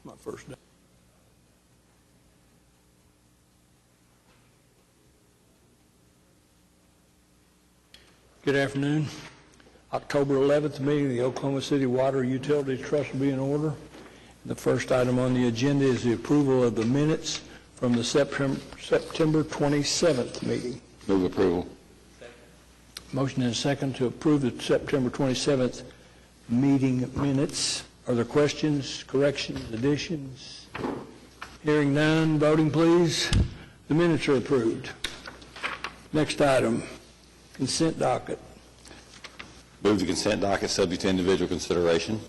It's my first day. Good afternoon. October 11th meeting of the Oklahoma City Water Utilities Trust will be in order. The first item on the agenda is the approval of the minutes from the September 27th meeting. Move approval. Motion and a second to approve the September 27th meeting minutes. Are there questions, corrections, additions? Hearing none, voting please. The minutes are approved. Next item, consent docket. Move the consent docket subject to individual consideration.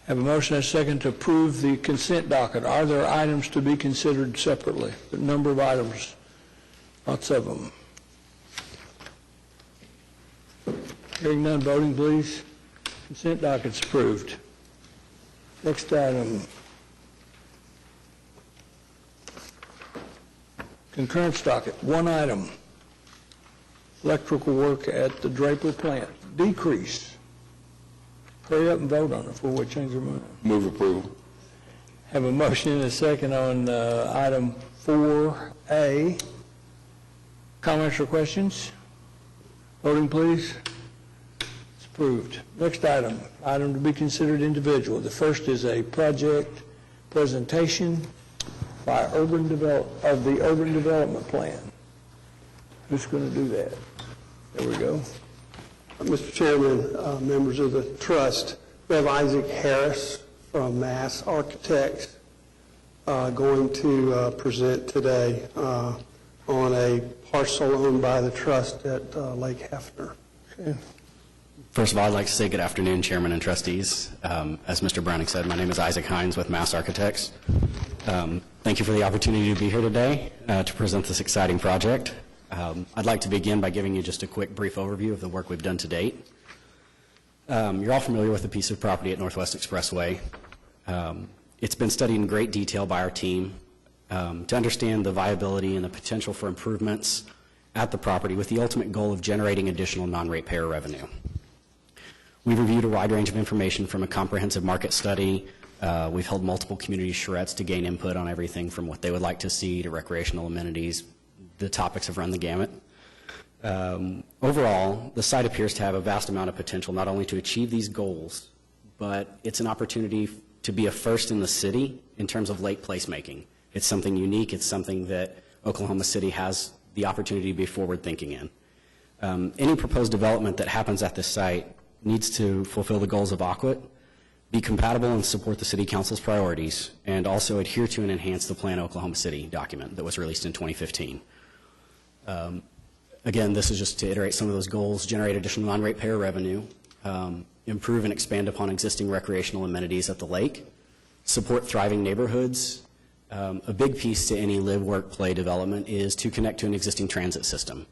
Have a motion and a second to approve the consent docket. Are there items to be considered separately? A number of items, lots of them. Hearing none, voting please. Consent docket's approved. Next item, concurrence docket, one item. Electrical work at the Draper plant, decrease. Hurry up and vote on it before we change our mind. Move approval. Have a motion and a second on item 4A. Comments or questions? Voting please. It's approved. Next item to be considered individual. The first is a project presentation by the urban development plan. Who's going to do that? There we go. Mr. Chairman, members of the trust, we have Isaac Harris from Mass Architects going to present today on a parcel owned by the trust at Lake Hefner. Okay. First of all, I'd like to say good afternoon, Chairman and trustees. As Mr. Browning said, my name is Isaac Hines with Mass Architects. Thank you for the opportunity to be here today to present this exciting project. I'd like to begin by giving you just a quick brief overview of the work we've done to date. You're all familiar with the piece of property at Northwest Expressway. It's been studied in great detail by our team to understand the viability and the potential for improvements at the property with the ultimate goal of generating additional non-ratepayer revenue. We've reviewed a wide range of information from a comprehensive market study. We've held multiple community charrettes to gain input on everything from what they would like to see to recreational amenities. The topics have run the gamut. Overall, the site appears to have a vast amount of potential not only to achieve these goals, but it's an opportunity to be a first in the city in terms of lake placemaking. It's something unique. It's something that Oklahoma City has the opportunity to be forward-thinking in. Any proposed development that happens at this site needs to fulfill the goals of AQUIT, be compatible and support the City Council's priorities, and also adhere to and enhance the Plan Oklahoma City document that was released in 2015. Again, this is just to iterate some of those goals: generate additional non-ratepayer revenue, improve and expand upon existing recreational amenities at the lake, support thriving neighborhoods. A big piece to any live, work, play development is to connect to an existing transit system,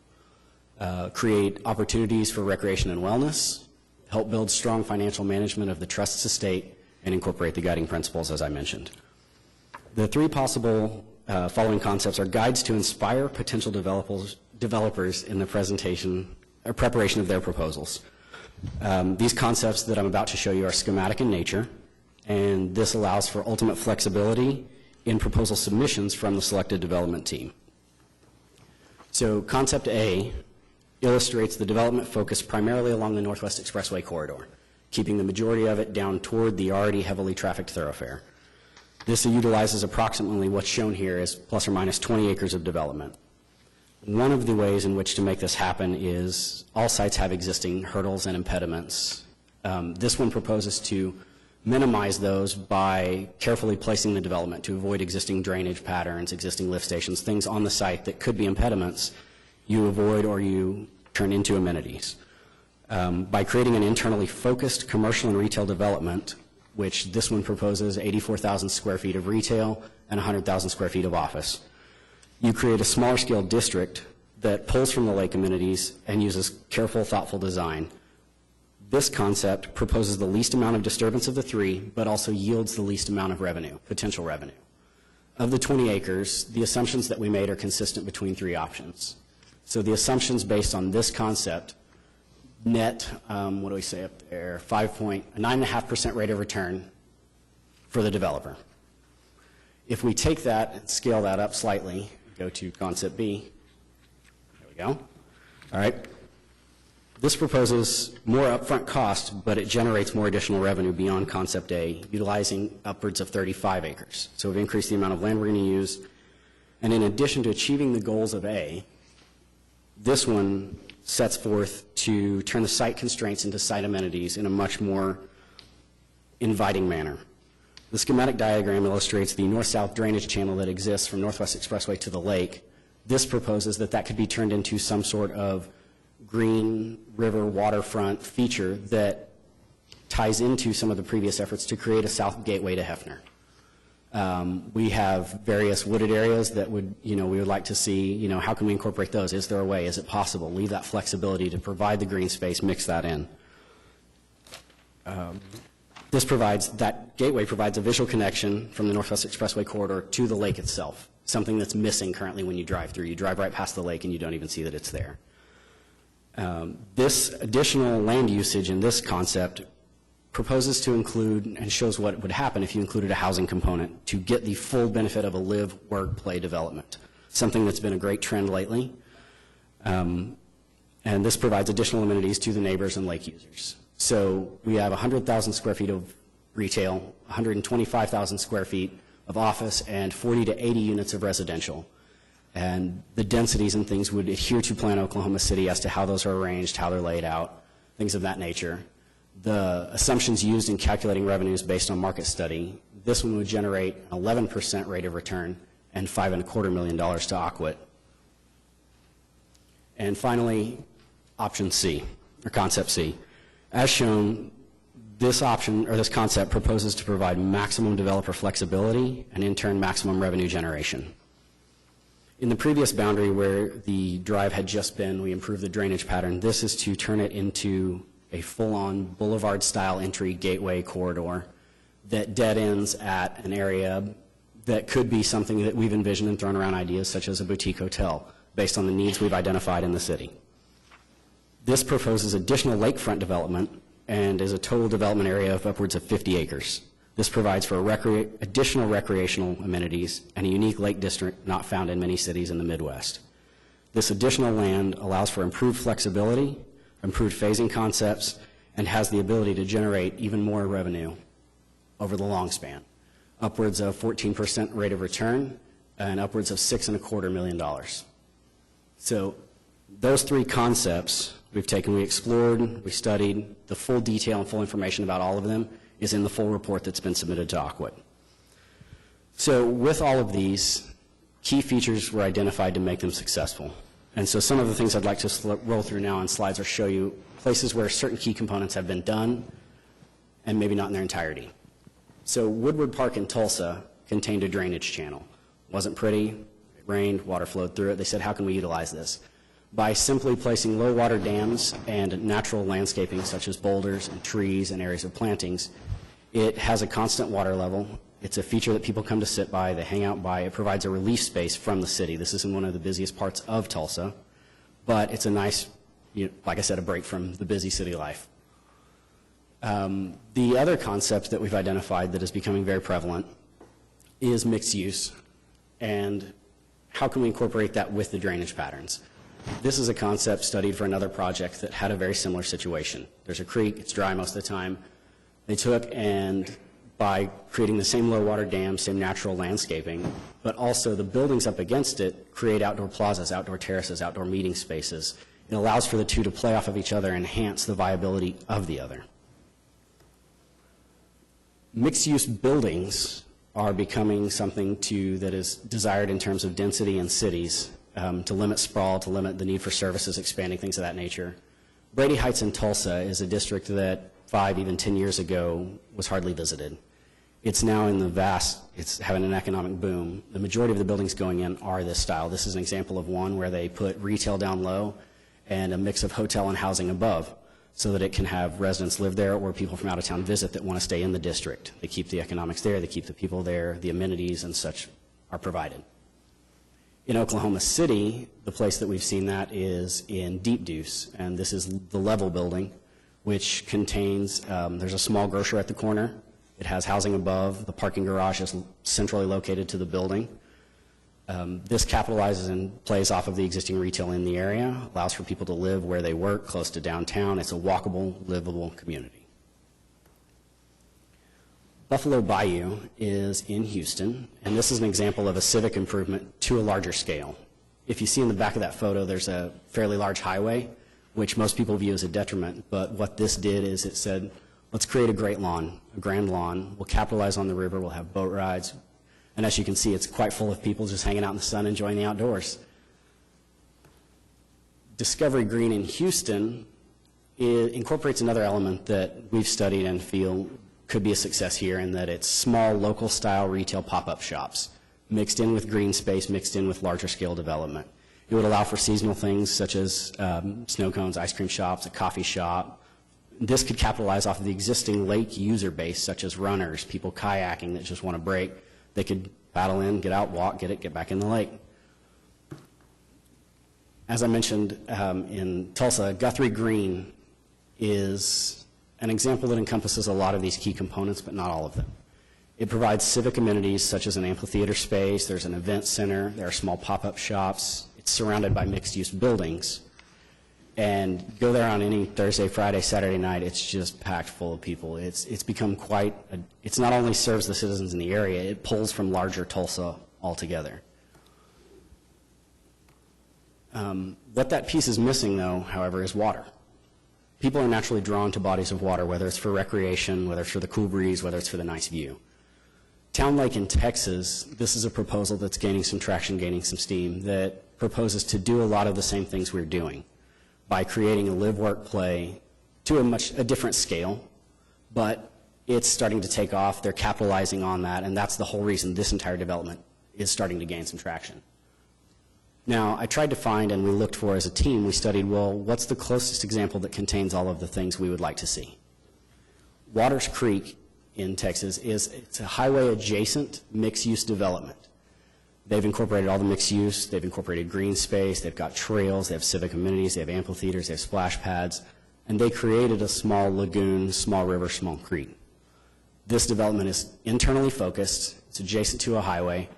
create opportunities for recreation and wellness, help build strong financial management of the trust's estate, and incorporate the guiding principles as I mentioned. The three possible following concepts are guides to inspire potential developers in the preparation of their proposals. These concepts that I'm about to show you are schematic in nature, and this allows for ultimate flexibility in proposal submissions from the selected development team. So concept A illustrates the development focus primarily along the Northwest Expressway corridor, keeping the majority of it down toward the already heavily trafficked thoroughfare. This utilizes approximately what's shown here as plus or minus 20 acres of development. One of the ways in which to make this happen is all sites have existing hurdles and impediments. This one proposes to minimize those by carefully placing the development to avoid existing drainage patterns, existing lift stations, things on the site that could be impediments you avoid or you turn into amenities. By creating an internally focused commercial and retail development, which this one proposes 84,000 square feet of retail and 100,000 square feet of office, you create a smaller scale district that pulls from the lake amenities and uses careful, thoughtful design. This concept proposes the least amount of disturbance of the three, but also yields the least amount of revenue, potential revenue. Of the 20 acres, the assumptions that we made are consistent between three options. So the assumptions based on this concept net, what do we say up there, 9.5% rate of return for the developer. If we take that and scale that up slightly, go to concept B, there we go. All right. This proposes more upfront cost, but it generates more additional revenue beyond concept A, utilizing upwards of 35 acres. So we've increased the amount of land we're going to use. And in addition to achieving the goals of A, this one sets forth to turn the site constraints into site amenities in a much more inviting manner. The schematic diagram illustrates the north-south drainage channel that exists from Northwest Expressway to the lake. This proposes that that could be turned into some sort of green river waterfront feature that ties into some of the previous efforts to create a south gateway to Hefner. We have various wooded areas that would, we would like to see, how can we incorporate those? Is there a way? Is it possible? Leave that flexibility to provide the green space, mix that in. That gateway provides a visual connection from the Northwest Expressway corridor to the lake itself, something that's missing currently when you drive through. You drive right past the lake and you don't even see that it's there. This additional land usage in this concept proposes to include and shows what would happen if you included a housing component to get the full benefit of a live, work, play development, something that's been a great trend lately. And this provides additional amenities to the neighbors and lake users. So we have 100,000 square feet of retail, 125,000 square feet of office, and 40 to 80 units of residential. And the densities and things would adhere to Plan Oklahoma City as to how those are arranged, how they're laid out, things of that nature. The assumptions used in calculating revenues based on market study, this one would generate an 11% rate of return and $5.25 million to Aquit. And finally, option C, or concept C. As shown, this option, or this concept, proposes to provide maximum developer flexibility and in turn maximum revenue generation. In the previous boundary where the drive had just been, we improved the drainage pattern. This is to turn it into a full-on boulevard-style entry gateway corridor that dead ends at an area that could be something that we've envisioned and thrown around ideas such as a boutique hotel based on the needs we've identified in the city. This proposes additional lakefront development and is a total development area of upwards of 50 acres. This provides for additional recreational amenities and a unique lake district not found in many cities in the Midwest. This additional land allows for improved flexibility, improved phasing concepts, and has the ability to generate even more revenue over the long span, upwards of 14% rate of return and upwards of $6.25 million. So those three concepts we explored, we studied. The full detail and full information about all of them is in the full report that's been submitted to Aquit. So with all of these, key features were identified to make them successful. And so some of the things I'd like to roll through now on slides or show you places where certain key components have been done and maybe not in their entirety. So Woodward Park in Tulsa contained a drainage channel. It wasn't pretty, it rained, water flowed through it. They said, how can we utilize this? By simply placing low water dams and natural landscaping such as boulders and trees and areas of plantings, it has a constant water level. It's a feature that people come to sit by, they hang out by. It provides a relief space from the city. This isn't one of the busiest parts of Tulsa, but it's a nice, like I said, a break from the busy city life. The other concept that we've identified that is becoming very prevalent is mixed use, and how can we incorporate that with the drainage patterns? This is a concept studied for another project that had a very similar situation. There's a creek, it's dry most of the time. They took and by creating the same low water dam, same natural landscaping, but also the buildings up against it create outdoor plazas, outdoor terraces, outdoor meeting spaces. It allows for the two to play off of each other and enhance the viability of the other. Mixed-use buildings are becoming something that is desired in terms of density in cities, to limit sprawl, to limit the need for services, expanding things of that nature. Brady Heights in Tulsa is a district that 5, even 10 years ago was hardly visited. It's now it's having an economic boom. The majority of the buildings going in are this style. This is an example of one where they put retail down low and a mix of hotel and housing above so that it can have residents live there or people from out of town visit that want to stay in the district. They keep the economics there, they keep the people there, the amenities and such are provided. In Oklahoma City, the place that we've seen that is in Deep Deuce, and this is the Level building, which contains, there's a small grocer at the corner, It has housing above. The parking garage is centrally located to the building. This capitalizes and plays off of the existing retail in the area, allows for people to live where they work, close to downtown. It's a walkable, livable community. Buffalo Bayou is in Houston, and this is an example of a civic improvement to a larger scale. If you see in the back of that photo, there's a fairly large highway, which most people view as a detriment, but what this did is it said, let's create a great lawn, a grand lawn. We'll capitalize on the river. We'll have boat rides. And as you can see, it's quite full of people just hanging out in the sun, enjoying the outdoors. Discovery Green in Houston incorporates another element that we've studied and feel could be a success here, in that it's small, local-style retail pop-up shops, mixed in with green space, mixed in with larger-scale development. It would allow for seasonal things such as snow cones, ice cream shops, a coffee shop. This could capitalize off of the existing lake user base, such as runners, people kayaking that just want a break. They could paddle in, get out, walk, get back in the lake. As I mentioned in Tulsa, Guthrie Green is an example that encompasses a lot of these key components, but not all of them. It provides civic amenities such as an amphitheater space, there's an event center, there are small pop-up shops. It's surrounded by mixed-use buildings. And go there on any Thursday, Friday, Saturday night, it's just packed full of people. It's become it's not only serves the citizens in the area, it pulls from larger Tulsa altogether. What that piece is missing, though, however, is water. People are naturally drawn to bodies of water, whether it's for recreation, whether it's for the cool breeze, whether it's for the nice view. Town Lake in Texas, this is a proposal that's gaining some traction, gaining some steam, that proposes to do a lot of the same things we're doing by creating a live, work, play to a different scale, but it's starting to take off. They're capitalizing on that, and that's the whole reason this entire development is starting to gain some traction. Now, I tried to find, and we looked for as a team, we studied, well, what's the closest example that contains all of the things we would like to see? Waters Creek in Texas it's a highway-adjacent mixed-use development. They've incorporated all the mixed use, they've incorporated green space, they've got trails, they have civic amenities, they have amphitheaters, they have splash pads, and they created a small lagoon, small river, small creek. This development is internally focused, it's adjacent to a highway.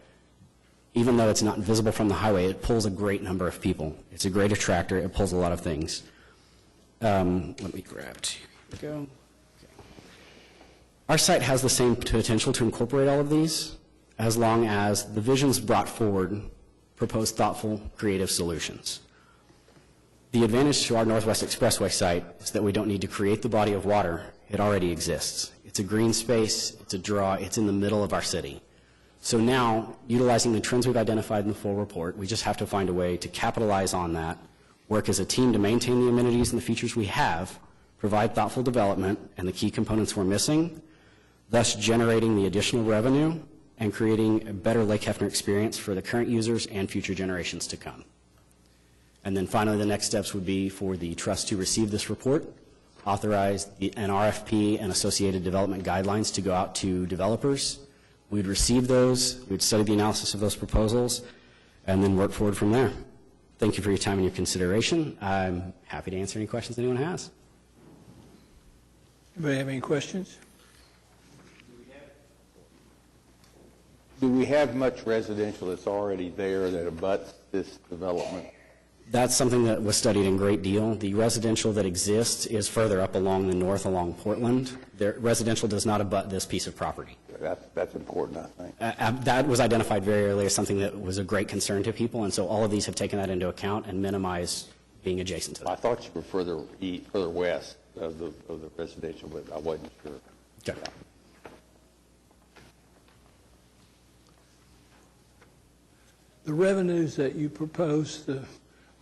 Even though it's not visible from the highway, it pulls a great number of people. It's a great attractor, it pulls a lot of things. Let me grab two, here we go. Okay. Our site has the same potential to incorporate all of these, as long as the visions brought forward propose thoughtful, creative solutions. The advantage to our Northwest Expressway site is that we don't need to create the body of water. It already exists. It's a green space, it's a draw, it's in the middle of our city. So now, utilizing the trends we've identified in the full report, we just have to find a way to capitalize on that, work as a team to maintain the amenities and the features we have, provide thoughtful development and the key components we're missing, thus generating the additional revenue and creating a better Lake Hefner experience for the current users and future generations to come. And then finally, the next steps would be for the trust to receive this report, authorize an RFP and associated development guidelines to go out to developers. We'd receive those, we'd study the analysis of those proposals, and then work forward from there. Thank you for your time and your consideration. I'm happy to answer any questions anyone has. Anybody have any questions? Do we have much residential that's already there that abuts this development? That's something that was studied in great deal. The residential that exists is further up along the north, along Portland. The residential does not abut this piece of property. That's important, I think. That was identified very early as something that was a great concern to people, and so all of these have taken that into account and minimized being adjacent to I that. thought you were further west of the residential, but I wasn't sure. Okay. The revenues that you propose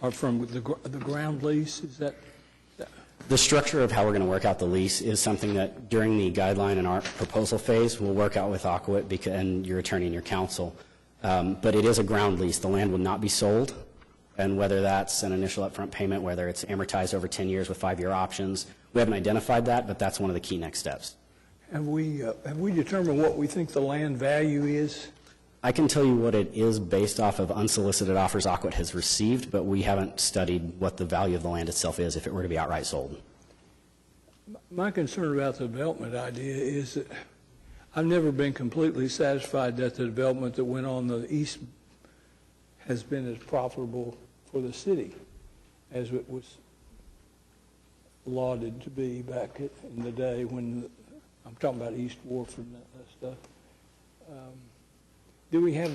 are from the ground lease, is that? The structure of how we're going to work out the lease is something that during the guideline and our proposal phase, we'll work out with Aquit and your attorney and your counsel. But it is a ground lease. The land will not be sold. And whether that's an initial upfront payment, whether it's amortized over 10 years with 5-year options, we haven't identified that, but that's one of the key next steps. Have we determined what we think the land value is? I can tell you what it is based off of unsolicited offers Aquit has received, but we haven't studied what the value of the land itself is if it were to be outright sold. My concern about the development idea is that I've never been completely satisfied that the development that went on the east has been as profitable for the city as it was lauded to be back in the day when, I'm talking about East Wharf and that stuff. Do we have,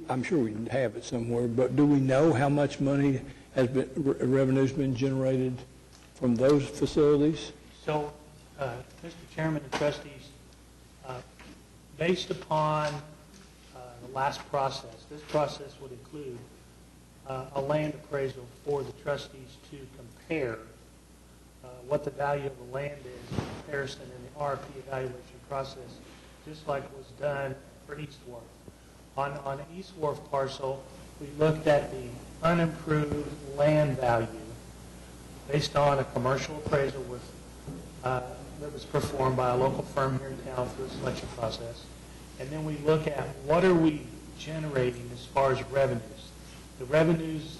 I'm sure we have it somewhere, but do we know how much money has been, revenue's been generated from those facilities? So, Mr. Chairman and trustees, based upon the last process, this process would include a land appraisal for the trustees to compare what the value of the land is in comparison in the RP evaluation process, just like was done for East Wharf. On the East Wharf parcel, we looked at the unimproved land value based on a commercial appraisal with that was performed by a local firm here in town through a selection process. And then we look at what are we generating as far as revenues. The revenues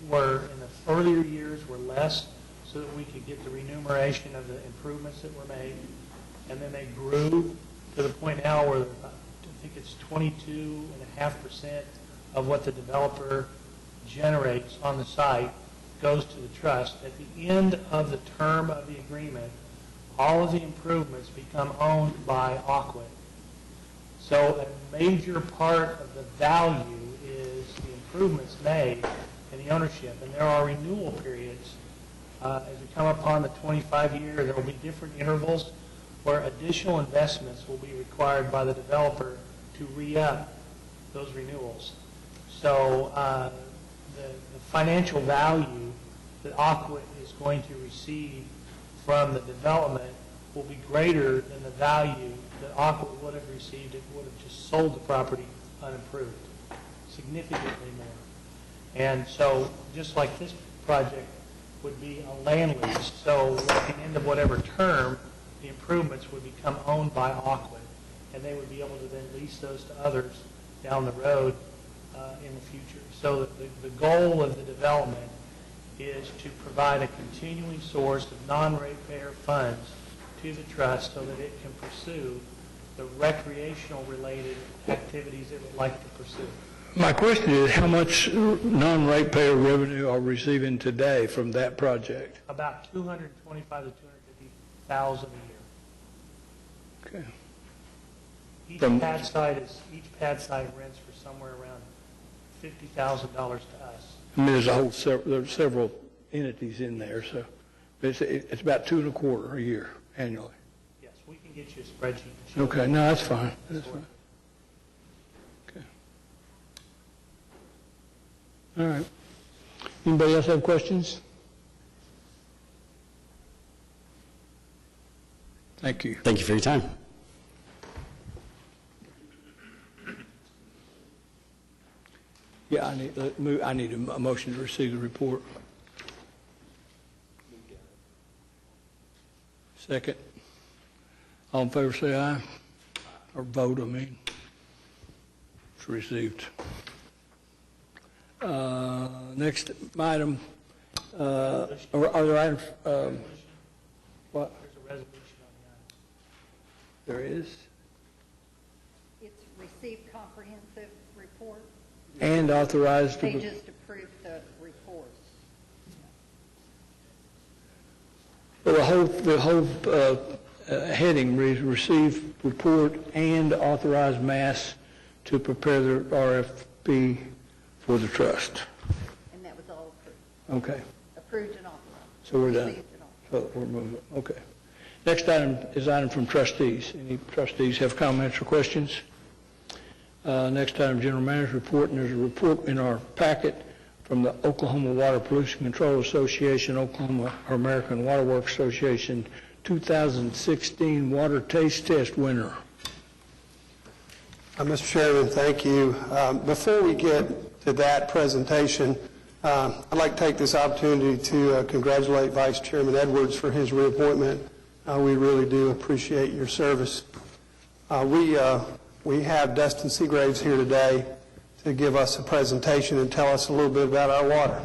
were, in the earlier years, were less so that we could get the remuneration of the improvements that were made. And then they grew to the point now where I think it's 22.5% of what the developer generates on the site goes to the trust. At the end of the term of the agreement, all of the improvements become owned by Aquit. So a major part of the value is the improvements made and the ownership. And there are renewal periods. As we come upon the 25-year, there will be different intervals where additional investments will be required by the developer to re-up those renewals. So the financial value that Aquit is going to receive from the development will be greater than the value that Aquit would have received if it would have just sold the property unimproved, significantly more. And so just like this project would be a land lease, so at the end of whatever term, the improvements would become owned by Aquit, and they would be able to then lease those to others down the road in the future. So the goal of the development is to provide a continuing source of non-ratepayer funds to the trust so that it can pursue the recreational related activities it would like to pursue. My question is, how much non-ratepayer revenue are we receiving today from that project? About $225,000 to $250,000 a year. Okay. Each From- pad site rents for somewhere around $50,000 to us. I mean, there's several entities in there, so it's about $2.25 a year annually. Yes, we can get you a spreadsheet. to show Okay, you. no, that's fine. That's fine. Okay. All right. Anybody else have questions? Thank you. Thank you for your time. Yeah, I need a motion to receive the report. Second. All in favor, say aye. Or vote, I mean. It's received. Next item, are there items, what? There's a resolution on the item. There is? It's received comprehensive report. And authorized They to, just approved the report. well, the whole heading reads, receive report and authorize Mass to prepare the RFP for the trust. And that was all approved. Okay, Approved and authorized. so we're done. Received and authorized. So we're moving, okay. Next item is item from trustees. Any trustees have comments or questions? Next item, general manager's report, and there's a report in our packet from the Oklahoma Water Pollution Control Association, Oklahoma American Water Works Association, 2016 Water Taste Test winner. Mr. Chairman, thank you. Before we get to that presentation, I'd like to take this opportunity to congratulate Vice Chairman Edwards for his reappointment. We really do appreciate your service. We have Dustin Seagraves here today to give us a presentation and tell us a little bit about our water.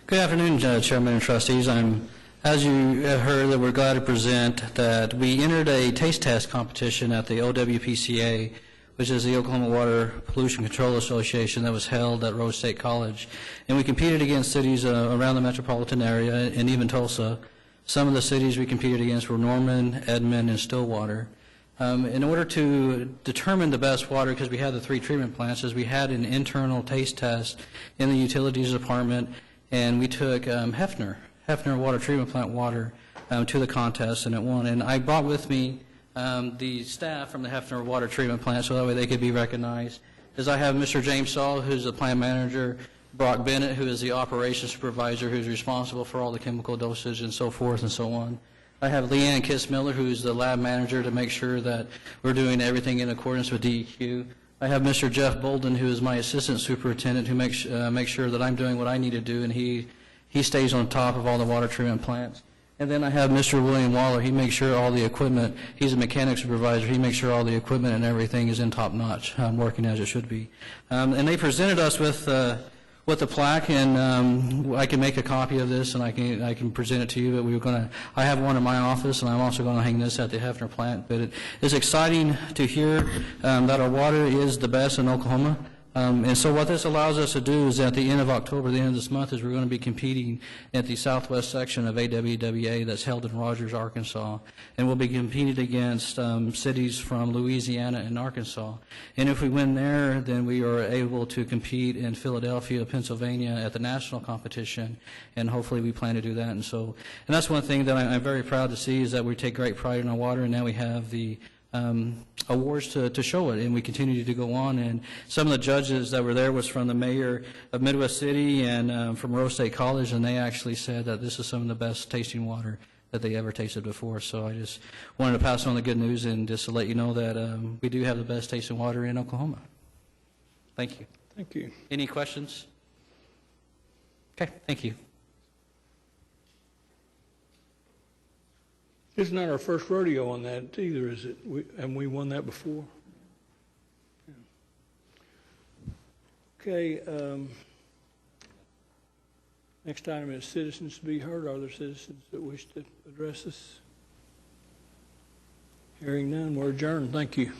Good afternoon, Chairman and trustees. I'm As you have heard, that we're glad to present that we entered a taste test competition at the OWPCA, which is the Oklahoma Water Pollution Control Association, that was held at Rose State College. And we competed against cities around the metropolitan area and even Tulsa. Some of the cities we competed against were Norman, Edmond, and Stillwater. In order to determine the best water, because we had the 3 treatment plants, is we had an internal taste test in the utilities department, and we took Hefner Water Treatment Plant water to the contest, and it won. And I brought with me the staff from the Hefner Water Treatment Plant, so that way they could be recognized. As I have Mr. James Saul, who's the plant manager, Brock Bennett, who is the operations supervisor, who's responsible for all the chemical dosage and so forth and so on. I have Leanne Kissmiller, who's the lab manager, to make sure that we're doing everything in accordance with DEQ. I have Mr. Jeff Bolden, who is my assistant superintendent, who makes sure that I'm doing what I need to do, and he stays on top of all the water treatment plants. And then I have Mr. William Waller. He makes sure all the equipment, he's a mechanic supervisor, he makes sure all the equipment and everything is in top notch, working as it should be. And they presented us with the plaque, and I can make a copy of this and I can present it to you, but I have one in my office, and I'm also going to hang this at the Hefner plant. But it is exciting to hear that our water is the best in Oklahoma. And so what this allows us to do is at the end of October, the end of this month, is we're going to be competing at the southwest section of AWWA that's held in Rogers, Arkansas. And we'll be competing against cities from Louisiana and Arkansas. And if we win there, then we are able to compete in Philadelphia, Pennsylvania at the national competition. And hopefully we plan to do that. And that's one thing that I'm very proud to see, is that we take great pride in our water, and now we have the awards to show it, and we continue to go on. And some of the judges that were there was from the mayor of Midwest City and from Rose State College, and they actually said that this is some of the best tasting water that they ever tasted before. So I just wanted to pass on the good news and just to let you know that we do have the best tasting water in Oklahoma. Thank you. Thank you. Any questions? Okay, thank you. It's not our first rodeo on that either, is it? Haven't we won that before? Okay. Next item is citizens to be heard. Are there citizens that wish to address us? Hearing none, we're adjourned. Thank you.